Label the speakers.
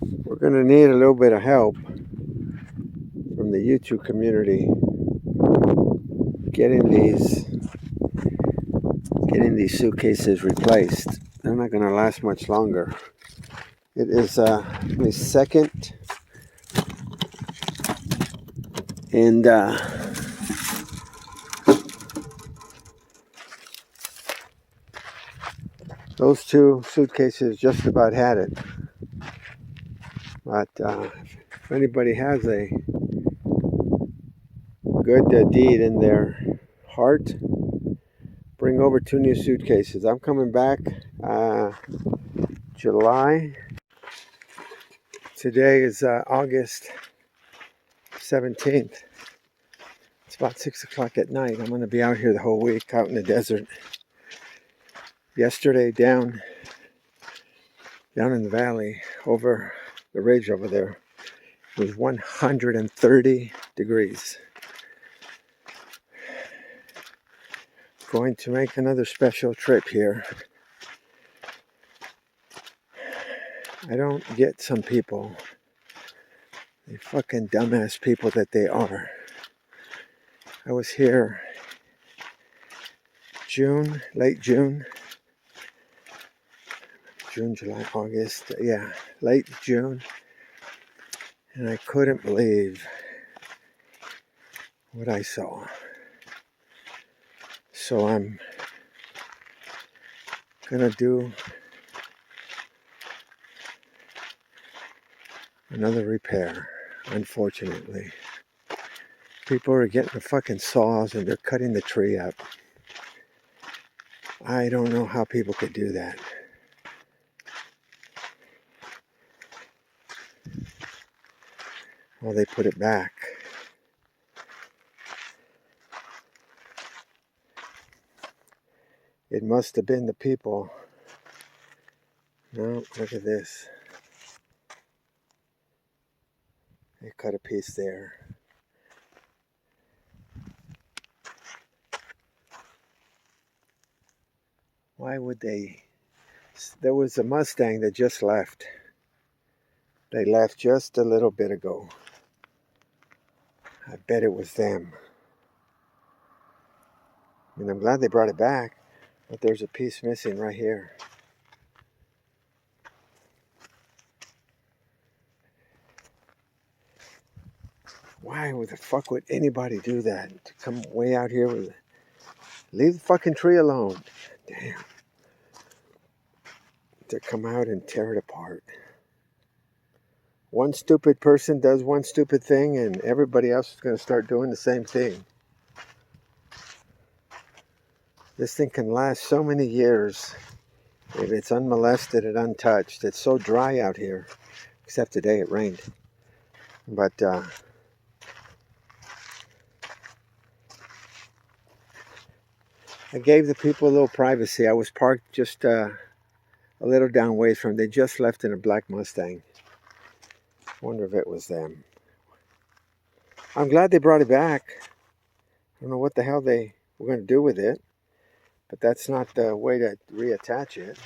Speaker 1: We're going to need a little bit of help from the YouTube community getting these suitcases replaced. They're not going to last much longer. It is my second, and those two suitcases just about had it. But if anybody has a good deed in their heart, bring over 2 new suitcases. I'm coming back July. Today is August 17th. It's about 6 o'clock at night. I'm going to be out here the whole week, out in the desert. Yesterday, down in the valley, over the ridge over there, it was 130 degrees. Going to make another special trip here. I don't get some people, the fucking dumbass people that they are. I was here late June, July, August, yeah, late June, and I couldn't believe what I saw. So I'm gonna do another repair, unfortunately. People are getting the fucking saws and they're cutting the tree up. I don't know how people could do that. Well, they put it back. It must have been the people. No, look at this. They cut a piece there. Why would they? There was a Mustang that just left. They left just a little bit ago. I bet it was them. I mean, I'm glad they brought it back, but there's a piece missing right here. Why the fuck would anybody do that? To come way out here with... Leave the fucking tree alone. Damn. To come out and tear it apart. One stupid person does one stupid thing and everybody else is going to start doing the same thing. This thing can last so many years if it's unmolested and untouched. It's so dry out here, except today it rained. But I gave the people a little privacy. I was parked just a little down ways from them. They just left in a black Mustang. Wonder if it was them. I'm glad they brought it back. I don't know what the hell they were going to do with it, but that's not the way to reattach it.